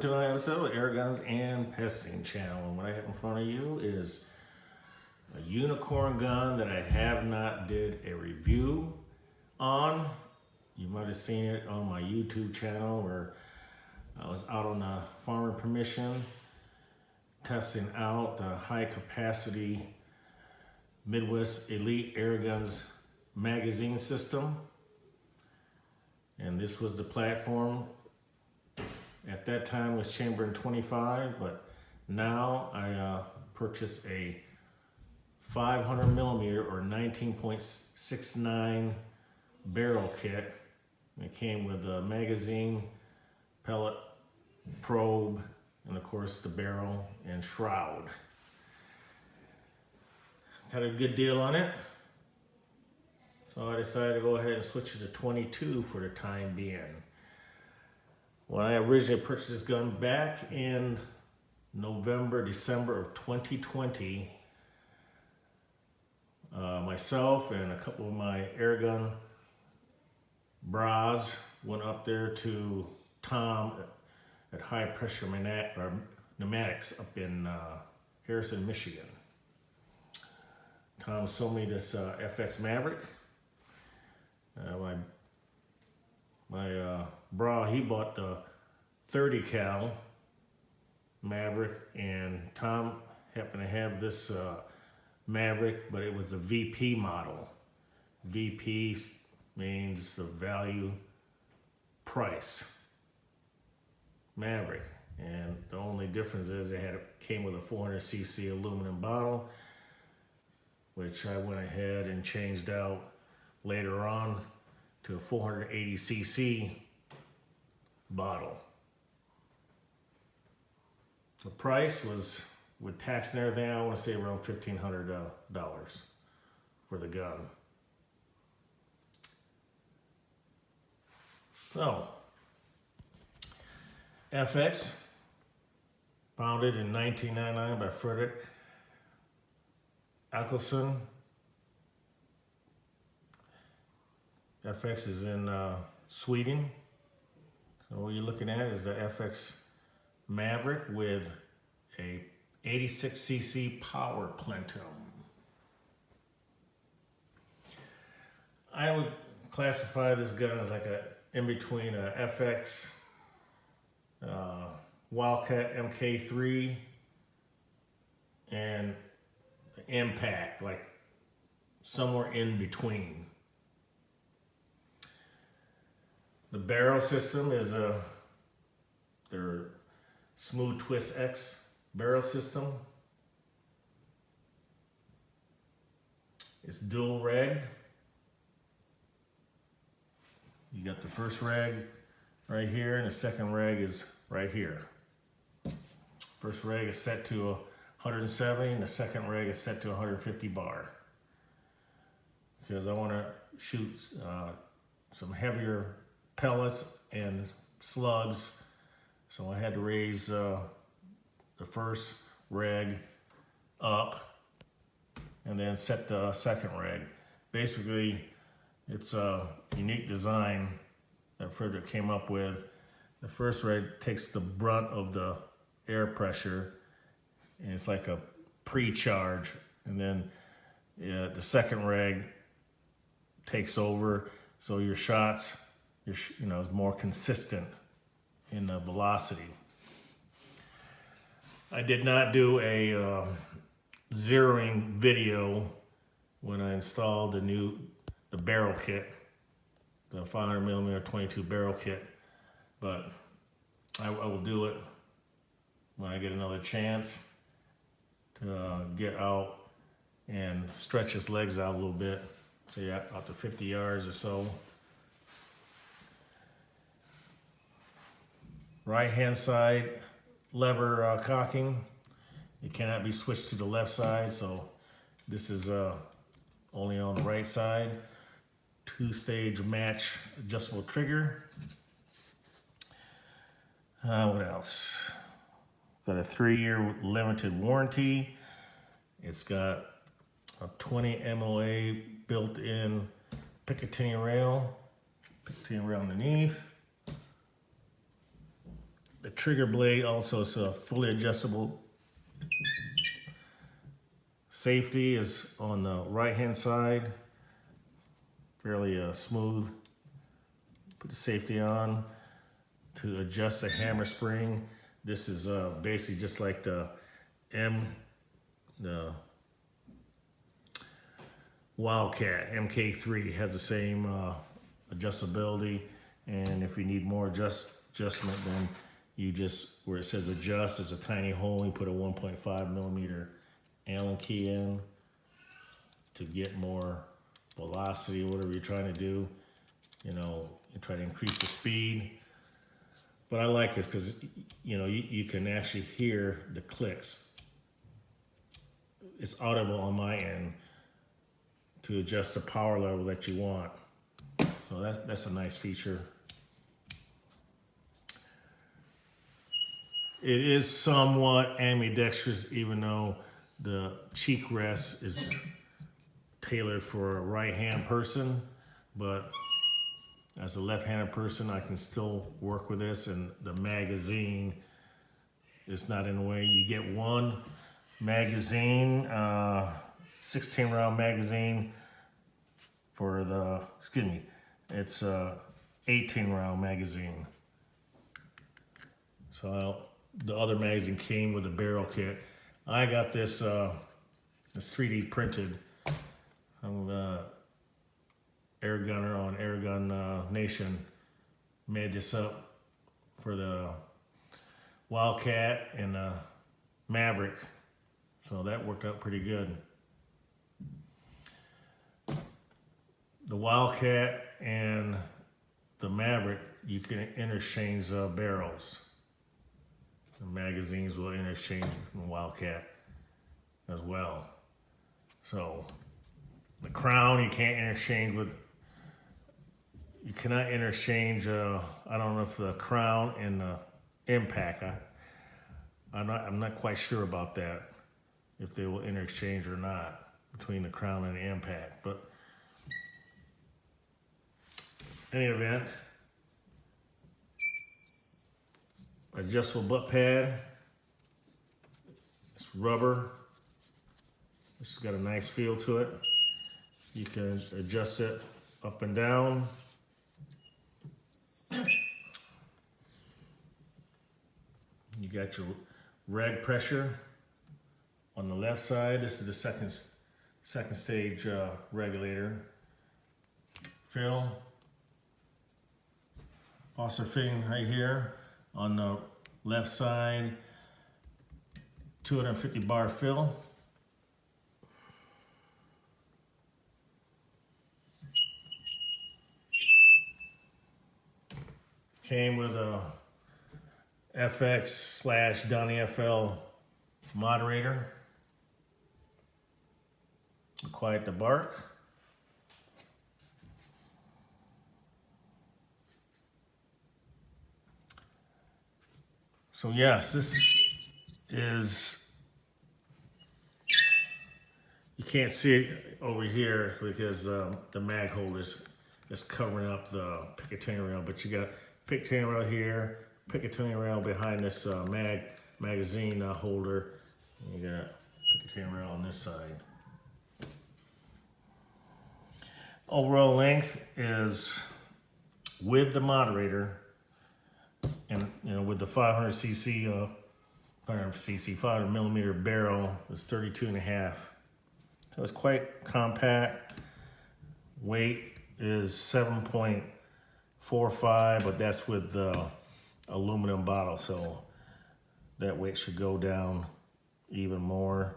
To another episode of Air Guns and Pesting Channel. And what I have in front of you is a unicorn gun that I have not did a review on. You might have seen it on my YouTube channel where I was out on a farmer permission testing out the high capacity Midwest Elite Air Guns magazine system. And this was the platform. At that time was Chamber 25, but now I purchased a 500 millimeter or 19.69 barrel kit. It came with a magazine, pellet, probe, and of course the barrel and shroud. Got a good deal on it, so I decided to go ahead and switch it to 22 for the time being. When I originally purchased this gun back in December of 2020, myself and a couple of my airgun bras went up there to Tom at High Pressure Pneumatics up in Harrison, Michigan. Tom sold me this FX Maverick. My bra, he bought the 30 cal Maverick, and Tom happened to have this Maverick, but it was the VP model. VP means the value price Maverick, and the only difference is it came with a 400cc aluminum bottle, which I went ahead and changed out later on to a 480cc bottle. The price was, with tax and everything, I want to say around $1,500 for the gun. So, FX, founded in 1999 by Frederick Ackelson. FX is in Sweden. So what you're looking at is the FX Maverick with a 86cc power plenum. I would classify this gun as like a in between a FX Wildcat MK3 and Impact, like somewhere in between. The barrel system is their Smooth Twist X barrel system. It's dual reg. You got the first reg right here, and the second reg is right here. First reg is set to 170, and the second reg is set to 150 bar. Because I want to shoot some heavier pellets and slugs, so I had to raise the first reg up and then set the second reg. Basically, it's a unique design that Frederick came up with. The first reg takes the brunt of the air pressure, and it's like a pre-charge, and then the second reg takes over, so your shots is more consistent in the velocity. I did not do a zeroing video when I installed the barrel kit, the 500mm 22 barrel kit, but I will do it when I get another chance to get out and stretch his legs out a little bit, so yeah, out to 50 yards or so. Right hand side lever cocking, it cannot be switched to the left side, so this is only on the right side. Two-stage match adjustable trigger. What else? Got a 3-year limited warranty. It's got a 20 MOA built-in Picatinny rail underneath. The trigger blade also is fully adjustable. Safety is on the right hand side, fairly smooth. Put the safety on to adjust the hammer spring. This is basically just like the Wildcat MK3 has the same adjustability, and if you need more adjustment, then you just, where it says adjust, there's a tiny hole, you put a 1.5 millimeter Allen key in to get more velocity, whatever you're trying to do. You know, you try to increase the speed. But I like this because, you know, you can actually hear the clicks. It's audible on my end to adjust the power level that you want. So that's a nice feature. It is somewhat ambidextrous, even though the cheek rest is tailored for a right-hand person, but as a left-handed person, I can still work with this, and the magazine is not in the way. You get one magazine, 16-round magazine for the, excuse me, it's a 18-round magazine. So the other magazine came with a barrel kit. I got this, this 3D printed. I'm air gunner on Airgun Nation. Made this up for the Wildcat and Maverick. So that worked out pretty good. The Wildcat and the Maverick, you can interchange barrels. The magazines will interchange the Wildcat as well. So the crown you can't interchange with. You cannot interchange. I don't know if the crown and the impact. I'm not quite sure about that, if they will interchange or not between the crown and the impact. But in any event, adjustable butt pad. It's rubber. It's got a nice feel to it. You can adjust it up and down. You got your reg pressure on the left side. This is the second stage regulator. Fill. Faucet fitting right here on the left side. 250 bar fill. Came with a FX/Donnie FL moderator. Quiet the bark. So yes, this is, you can't see it over here because the mag holder is covering up the Picatinny rail, but you got Picatinny rail here, Picatinny rail behind this magazine holder. And you got Picatinny rail on this side. Overall length is, with the moderator, and you know, with the 500 millimeter barrel, is 32.5. So it's quite compact. Weight is 7.45, but that's with the aluminum bottle, so that weight should go down even more.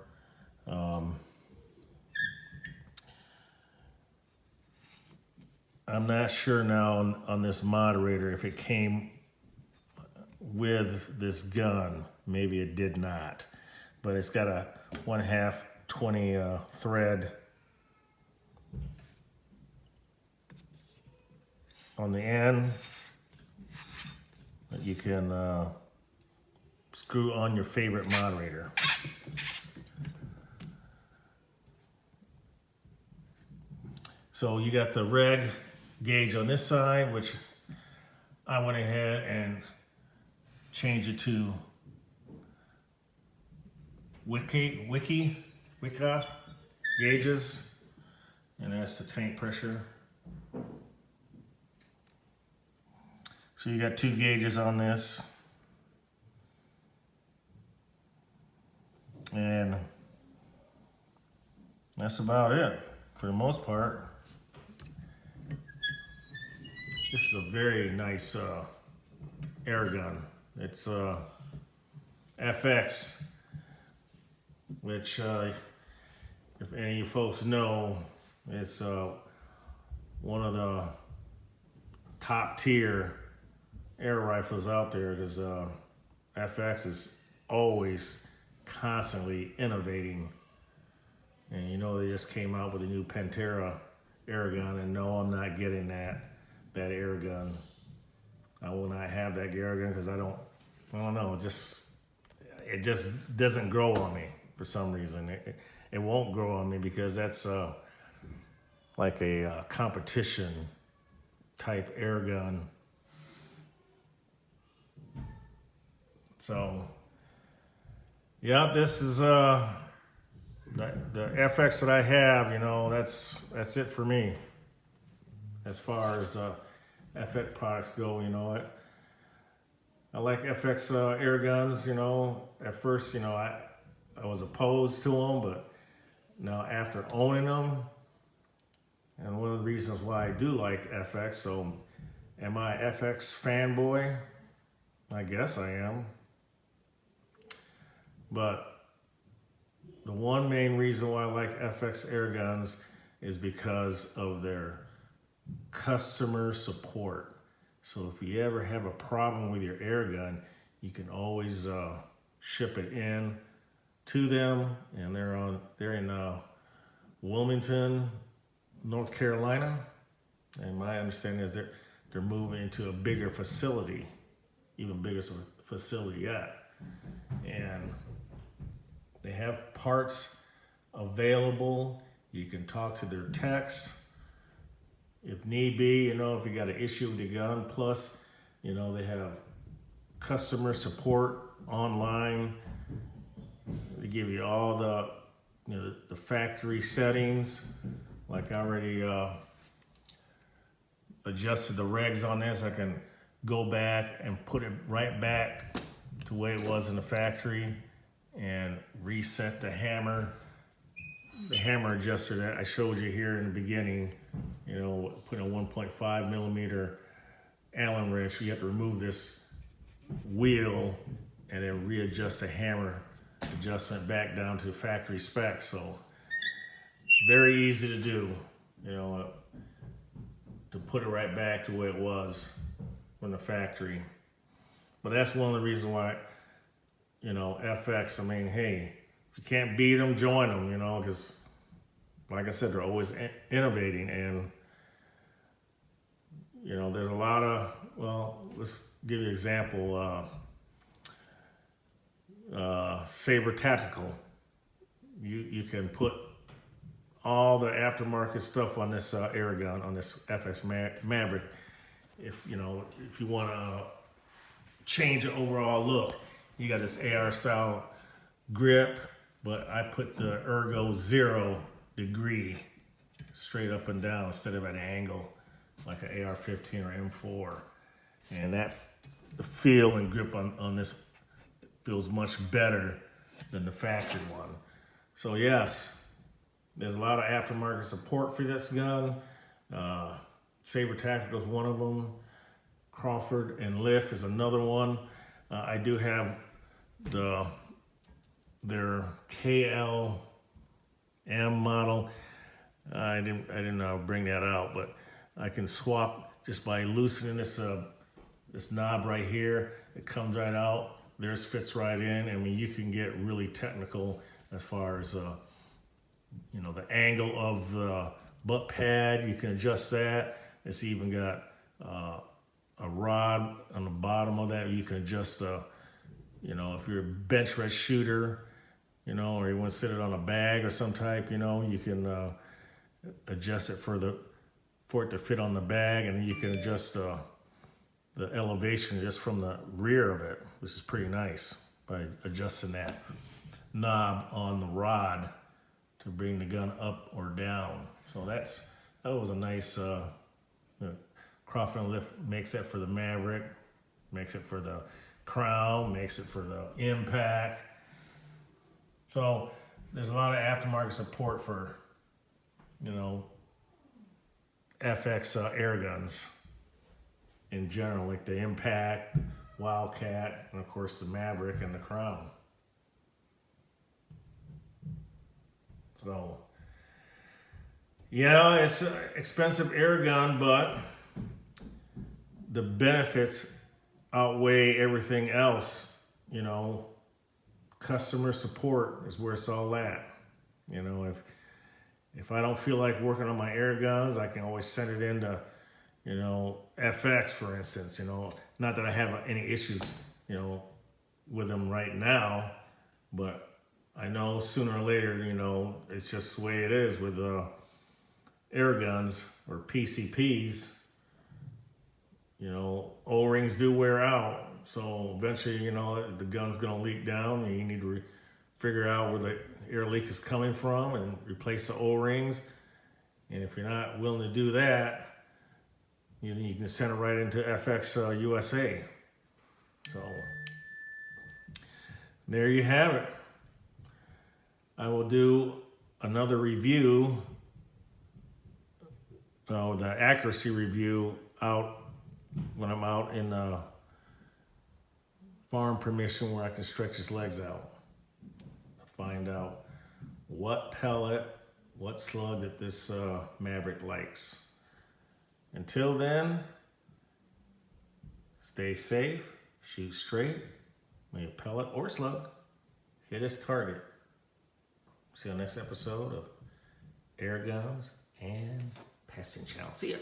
I'm not sure now on this moderator if it came with this gun. Maybe it did not, but it's got a 1/2 20 thread on the end that you can screw on your favorite moderator. So you got the reg gauge on this side, which I went ahead and change it to Wicca gauges, and that's the tank pressure. So you got 2 gauges on this, and that's about it for the most part. This is a very nice air gun. It's FX, which if any of you folks know, it's one of the top tier air rifles out there, because FX is always constantly innovating. And you know, they just came out with a new Pantera air gun, and no, I'm not getting that air gun. I will not have that air gun because I don't know, it just doesn't grow on me for some reason. It won't grow on me because that's like a competition type air gun. So yeah, this is the FX that I have. You know, that's it for me as far as FX products go. You know, I like FX air guns. You know, at first, you know, I was opposed to them, but now after owning them, and one of the reasons why I do like FX, so am I FX fanboy? I guess I am. But the one main reason why I like FX air guns is because of their customer support. So if you ever have a problem with your air gun, you can always ship it in to them, and they're in Wilmington, North Carolina, and my understanding is they're moving into a bigger facility, even bigger facility yet, and they have parts available. You can talk to their techs if need be, you know, if you got an issue with your gun. Plus, you know, they have customer support online. They give you all the, you know, the factory settings. Like I already adjusted the regs on this. I can go back and put it right back to the way it was in the factory and reset the hammer adjuster that I showed you here in the beginning. You know, put a 1.5 millimeter Allen wrench. You have to remove this wheel and then readjust the hammer adjustment back down to factory specs. So very easy to do, you know, to put it right back to the way it was from the factory. But that's one of the reasons why, you know, FX, I mean, hey, if you can't beat them, join them, you know, because like I said, they're always innovating. And, you know, there's a lot of, well, let's give you an example. Saber Tactical. You can put all the aftermarket stuff on this air gun, on this FX Maverick. If you want to change the overall look, you got this AR style grip, but I put the Ergo 0 degree straight up and down instead of at an angle like an AR-15 or M4. And that the feel and grip on this feels much better than the factory one. So yes, there's a lot of aftermarket support for this gun. Saber Tactical is one of them. Crawford and Lift is another one. I do have their KLM model. I didn't bring that out, but I can swap just by loosening this knob right here. It comes right out. Theirs fits right in. I mean, you can get really technical as far as you know, the angle of the butt pad. You can adjust that. It's even got a rod on the bottom of that. You can adjust you know, if you're a bench press shooter, you know, or you want to sit it on a bag or some type, you know, you can adjust it for it to fit on the bag, and then you can adjust the elevation just from the rear of it, which is pretty nice by adjusting that knob on the rod to bring the gun up or down. So that was a nice Crawford lift. Makes that for the Maverick, makes it for the Crown, makes it for the Impact. So there's a lot of aftermarket support for, you know, FX air guns in general, like the Impact, Wildcat, and of course the Maverick and the Crown. So, yeah, it's an expensive air gun, but the benefits outweigh everything else. You know, customer support is where it's all at. You know, if I don't feel like working on my air guns, I can always send it into, you know, FX, for instance. You know, not that I have any issues, you know, with them right now, but I know sooner or later, you know, it's just the way it is with air guns or PCPs. You know, O-rings do wear out. So eventually, you know, the gun's going to leak down, and you need to figure out where the air leak is coming from and replace the O-rings. And if you're not willing to do that, you can send it right into FX USA. So there you have it. I will do another review, the accuracy review, out when I'm out in farm permission where I can stretch his legs out. Find out what pellet, what slug that this Maverick likes. Until then, stay safe, shoot straight, may a pellet or slug hit his target. See you on the next episode of Air Guns and Passing Channel. See ya.